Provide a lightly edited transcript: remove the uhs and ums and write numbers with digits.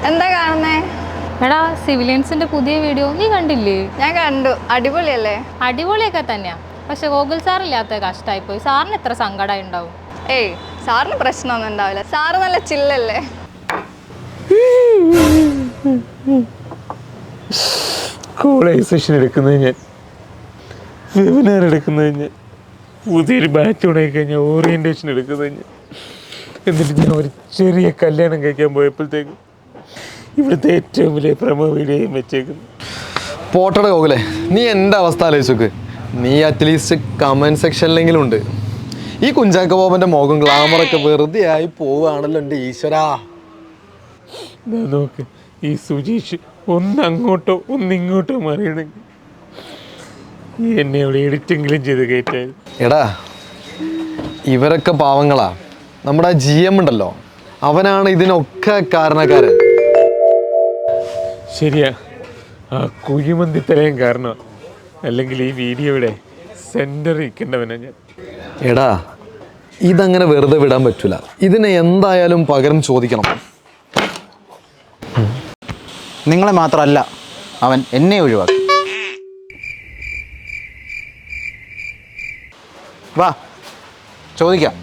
എന്താ കാണുന്നേ? എടാ സിവിലിയൻസിന്റെ പുതിയ വീഡിയോ നീ കണ്ടില്ലേ? ഞാൻ കണ്ടു. അടിപൊളിയല്ലേ? അടിപൊളിയൊക്കെ തന്നെയാ. പക്ഷെ ഗോകുൽ സാർ ഇല്ലാത്ത കഷ്ടമായി പോയി. സാറിന് എത്ര സങ്കടം ഉണ്ടാവും? ഏയ്, സാറിന് പ്രശ്നമൊന്നും ഉണ്ടാവില്ല. സാറ് നല്ല ചില്ലല്ലേ. കോളേജ് സെഷൻ എടുക്കുന്നത് ഞാൻ, വെബിനാർ എടുക്കുന്നത് ഞാൻ, പുതിയൊരു ബാച്ച് ഉണങ്ങി കഴിഞ്ഞാൽ ഓറിയൻറ്റേഷൻ എടുക്കുന്നത് ഞാൻ. എന്നിട്ട് ഞാൻ ഒരു ചെറിയ കല്യാണം കഴിക്കാൻ പോയപ്പോഴത്തേക്കും ഇവിടുത്തെ ഏറ്റവും വലിയ പ്രമോ വീഡിയോയും വെച്ചേക്കുന്നു. പോട്ടട ഗോകുലേ, നീ എൻ്റെ അവസ്ഥ ആലോചിച്ചോക്ക്. നീ അറ്റ്ലീസ്റ്റ് കമൻറ്റ് സെക്ഷനിലെങ്കിലും ഉണ്ട്. ഈ കുഞ്ചാക്ക ബോബൻ്റെ മുഖം ഗ്ലാമറൊക്കെ വെറുതെ ആയി പോവുകയാണല്ലോ എൻ്റെ ഈശ്വരാ. നോക്ക്, ഈ സുജീഷ് ഒന്നങ്ങോട്ടോ ഒന്നിങ്ങോട്ടോ മാറിയണെങ്കിൽ എന്നെ അവിടെ എഡിറ്റെങ്കിലും ചെയ്ത് കയറ്റായിരുന്നു. എടാ, ഇവരൊക്കെ പാവങ്ങളാ. നമ്മുടെ GM ഉണ്ടല്ലോ, അവനാണ് ഇതിനൊക്കെ കാരണക്കാരൻ. ശരിയാ, ആ കുഴിമന്തിത്തലയും കാരണം. അല്ലെങ്കിൽ ഈ വീഡിയോയുടെ സെൻറ്ററിൽ ഇരിക്കേണ്ടവനാ ഞാൻ. എടാ, ഇതങ്ങനെ വെറുതെ വിടാൻ പറ്റില്ല. ഇതിനെ എന്തായാലും പകരം ചോദിക്കണം. നിങ്ങളെ മാത്രമല്ല, അവൻ എന്നെ ഒഴിവാക്കി. വാ ചോദിക്കാം.